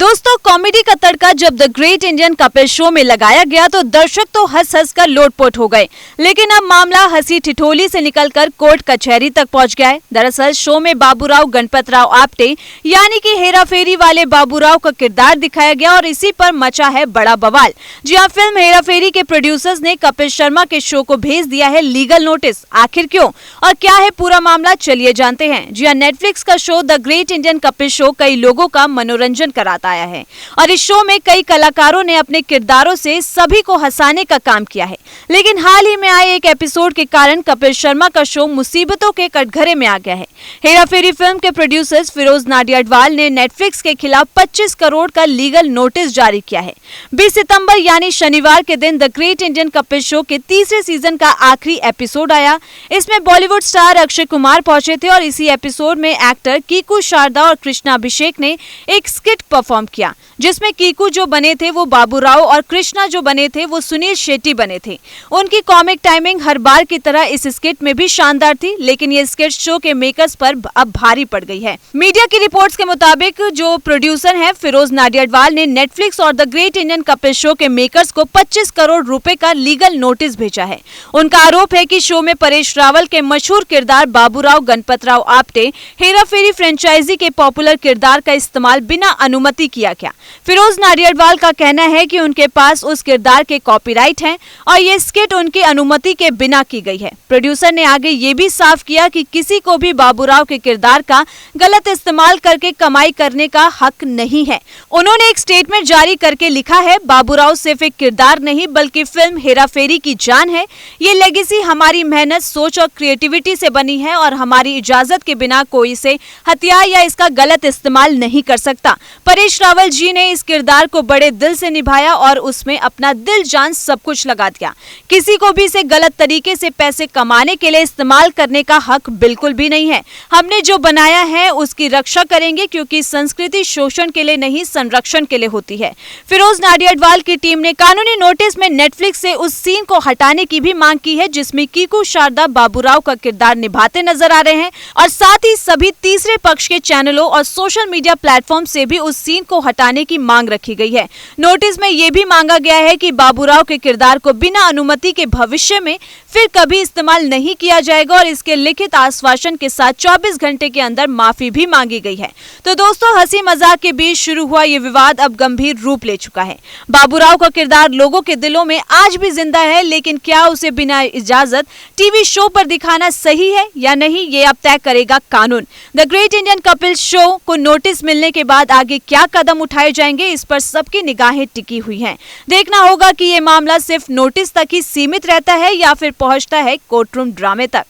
दोस्तों, कॉमेडी का तड़का जब the great Indian Kapil show में लगाया गया तो दर्शक तो हंस हंस कर लोटपोट हो गए। लेकिन अब मामला हंसी ठिठोली से निकलकर कोर्ट कचहरी तक पहुंच गया है। दरअसल शो में बाबूराव गणपतराव आप्टे यानी कि हेराफेरी वाले बाबूराव का किरदार दिखाया गया और इसी पर मचा है बड़ा बवाल। जी हाँ, फिल्म हेराफेरी के प्रोड्यूसर्स ने कपिल शर्मा के शो को भेज दिया है लीगल नोटिस। आखिर क्यों और क्या है पूरा मामला, चलिए जानते हैं। जी हाँ, नेटफ्लिक्स का show the great Indian Kapil show कई लोगों का मनोरंजन कराता आया है और इस शो में कई कलाकारों ने अपने किरदारों से सभी को हंसाने का काम किया है। लेकिन हाल ही में आए एक एपिसोड के कारण कपिल शर्मा का शो मुसीबतों के कटघरे में आ गया है। हेराफेरी फिल्म के प्रोड्यूसर्स फिरोज नाडियाडवाल ने नेटफ्लिक्स के खिलाफ 25 करोड़ का लीगल नोटिस जारी किया है। 20 सितंबर यानी शनिवार के दिन the great Indian Kapil show के तीसरे सीजन का आखिरी एपिसोड आया। इसमें बॉलीवुड स्टार अक्षय कुमार पहुंचे थे और इसी एपिसोड में एक्टर कीकू शारदा और कृष्णा अभिषेक ने एक स्किट परफॉर्म किया, जिसमें कीकू जो बने थे वो बाबूराव और कृष्णा जो बने थे वो सुनील शेट्टी बने थे। उनकी कॉमिक टाइमिंग हर बार की तरह इस स्किट में भी शानदार थी, लेकिन ये स्किट शो के मेकर्स पर अब भारी पड़ गई है। मीडिया की रिपोर्ट्स के मुताबिक जो प्रोड्यूसर हैं फिरोज नाडियाडवाल ने नेटफ्लिक्स और the great Indian Kapil show के मेकर्स को 25 करोड़ रुपए का लीगल नोटिस भेजा है। उनका आरोप है कि शो में परेश रावल के मशहूर किरदार बाबूराव गणपतराव आप्टे हेराफेरी फ्रेंचाइजी के पॉपुलर किरदार का इस्तेमाल बिना अनुमति किया गया। फिरोज नाडियाडवाल का कहना है कि उनके पास उस किरदार के कॉपीराइट हैं और ये स्किट उनकी अनुमति के बिना की गई है। प्रोड्यूसर ने आगे ये भी साफ किया कि किसी को भी बाबूराव के किरदार का गलत इस्तेमाल करके कमाई करने का हक नहीं है। उन्होंने एक स्टेटमेंट जारी करके लिखा है, बाबूराव सिर्फ एक किरदार नहीं बल्कि फिल्म हेराफेरी की जान है। ये लेगेसी हमारी मेहनत, सोच और क्रिएटिविटी से बनी है और हमारी इजाजत के बिना कोई इसे हत्या या इसका गलत इस्तेमाल नहीं कर सकता। परेश रावल जी ने इस किरदार को बड़े दिल से निभाया और उसमें अपना दिल जान सब कुछ लगा दिया। किसी को भी इसे गलत तरीके से पैसे कमाने के लिए इस्तेमाल करने का हक बिल्कुल भी नहीं है। हमने जो बनाया है उसकी रक्षा करेंगे, क्योंकि संस्कृति शोषण के लिए नहीं संरक्षण के लिए होती है। फिरोज नाडियाडवाल की टीम ने कानूनी नोटिस में नेटफ्लिक्स से उस सीन को हटाने की भी मांग की है जिसमें कीकू शारदा बाबूराव का किरदार निभाते नजर आ रहे हैं और साथ ही सभी तीसरे पक्ष के चैनलों और सोशल मीडिया प्लेटफॉर्म से भी उस सीन को हटाने की मांग रखी गई है। नोटिस में यह भी मांगा गया है कि बाबूराव के किरदार को बिना अनुमति के भविष्य में फिर कभी इस्तेमाल नहीं किया जाएगा और इसके लिखित आश्वासन के साथ 24 घंटे के अंदर माफी भी मांगी गई है। तो दोस्तों, हंसी मजाक के बीच शुरू हुआ ये विवाद अब गंभीर रूप ले चुका है। बाबूराव का किरदार लोगों के दिलों में आज भी जिंदा है, लेकिन क्या उसे बिना इजाजत टीवी शो पर दिखाना सही है या नहीं, ये अब तय करेगा कानून। The great Indian Kapil show को नोटिस मिलने के बाद आगे क्या कदम उठाए जाएंगे, इस पर सबकी निगाहें टिकी हुई हैं। देखना होगा कि ये मामला सिर्फ नोटिस तक ही सीमित रहता है या फिर पहुंचता है कोर्टरूम ड्रामे तक।